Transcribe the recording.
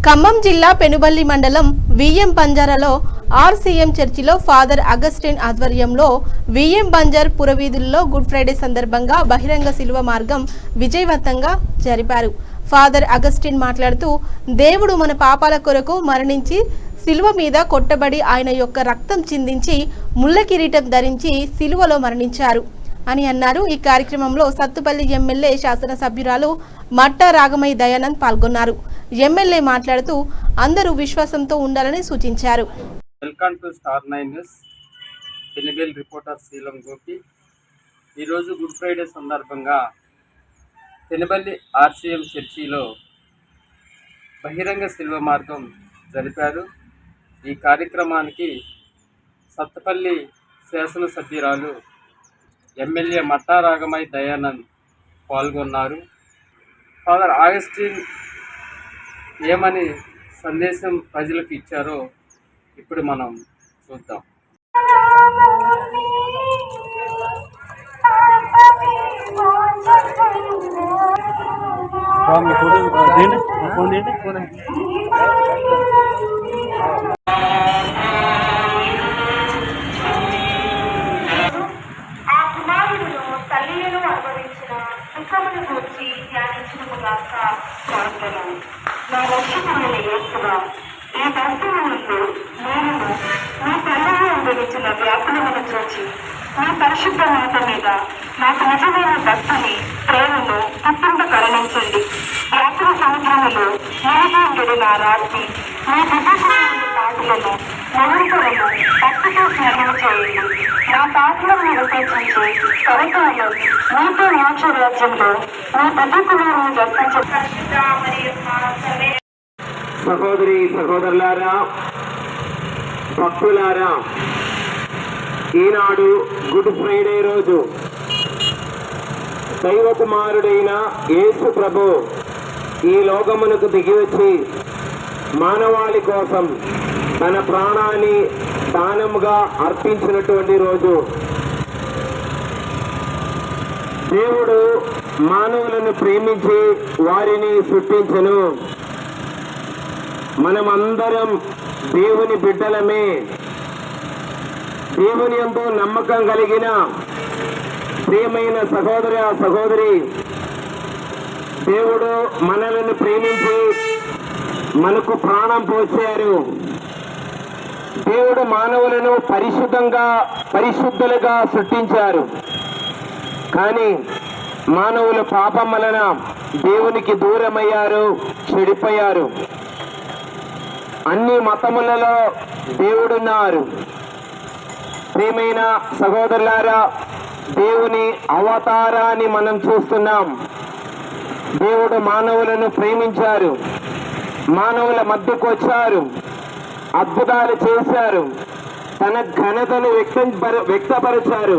ఖమ్మం జిల్లా పెనుబల్లి మండలం VM బంజారాలో RCM చర్చిలో ఫాదర్ అగస్టిన్ ఆధ్వర్యంలో విఎం బంజార్ పురవీధుల్లో గుడ్ ఫ్రైడే సందర్భంగా బహిరంగ శిలువ మార్గం విజయవంతంగా జరిపారు. ఫాదర్ అగస్టిన్ మాట్లాడుతూ, దేవుడు మన పాపాల కొరకు మరణించి శిలువ మీద కొట్టబడి ఆయన యొక్క రక్తం చిందించి ముళ్ళ కిరీటం ధరించి శిలువలో మరణించారు అని అన్నారు. ఈ కార్యక్రమంలో సత్తుపల్లి ఎమ్మెల్యే శాసనసభ్యురాలు మట్టా రాగమయ్య దయానంద్ పాల్గొన్నారు. ఎమ్మెల్యే మాట్లాడుతూ అందరూ విశ్వాసంతో ఉండాలని సూచించారు. Welcome to star 9 news. Penuballi reporter Srilam Gopi. ఈరోజు గుడ్ ఫ్రైడే సందర్భంగా పెనుబల్లి ఆర్సీఎం చర్చిలో బహిరంగ శిల్వ మార్గం జరిపారు. ఈ కార్యక్రమానికి సత్తుపల్లి శాసనసభ్యురాలు ఎమ్మెల్యే మట్టా రాగమయ్య దయానంద్ పాల్గొన్నారు. ఫాదర్ ఆగస్టిన్ ఏమని సందేశం ప్రజలకు ఇచ్చారో ఇప్పుడు మనం చూద్దాం. నా రక్షకుడైన యేసువా, ఈ దర్శనంలో నేను మీ తల్లిని అనుభవించిన వ్యాకులమును చూచి మీ పరిశుద్ధ మాట మీద నాకు నిజమైన భక్తిని ప్రేమను పుట్టింప కరుణించండి. వ్యాకుల సముద్రములో నిలిచి నా రాత్రి మీ దివ్యమైన పాటలను నిరంతరము భక్తితో స్మరణ చేయండి. నా పాటలను విసర్జించి కవితలను మీతో మోక్ష రాజ్యంలో మీ దివ్యకులను దర్శించండి. సహోదరి సహోదరులారా, భక్తులారా, ఈనాడు గుడ్ ఫ్రైడే రోజు దైవ కుమారుడైన యేసు ప్రభు ఈ లోకమునకు దిగివచ్చి మానవాళి కోసం తన ప్రాణాన్ని దానముగా అర్పించినటువంటి రోజు. దేవుడు మానవులను ప్రేమించి వారిని సృష్టించెను. మనమందరం దేవుని బిడ్డలమే. దేవుని యందు నమ్మకం కలిగిన ప్రియమైన సహోదర సహోదరి, దేవుడు మనలను ప్రేమించి మనకు ప్రాణం పోశారు. దేవుడు మానవులను పరిశుద్ధులుగా సృష్టించారు. కానీ మానవులు పాపం వలన దేవునికి దూరమయ్యారు, చెడిపోయారు. అన్ని మతములలో దేవుడున్నారు. ప్రియమైన సహోదరులారా, దేవుని అవతారాన్ని మనం చూస్తున్నాం. దేవుడు మానవులను ప్రేమించారు, మానవుల మధ్యకు వచ్చారు, అద్భుతాలు చేశారు, తన ఘనతను వ్యక్తపరిచారు.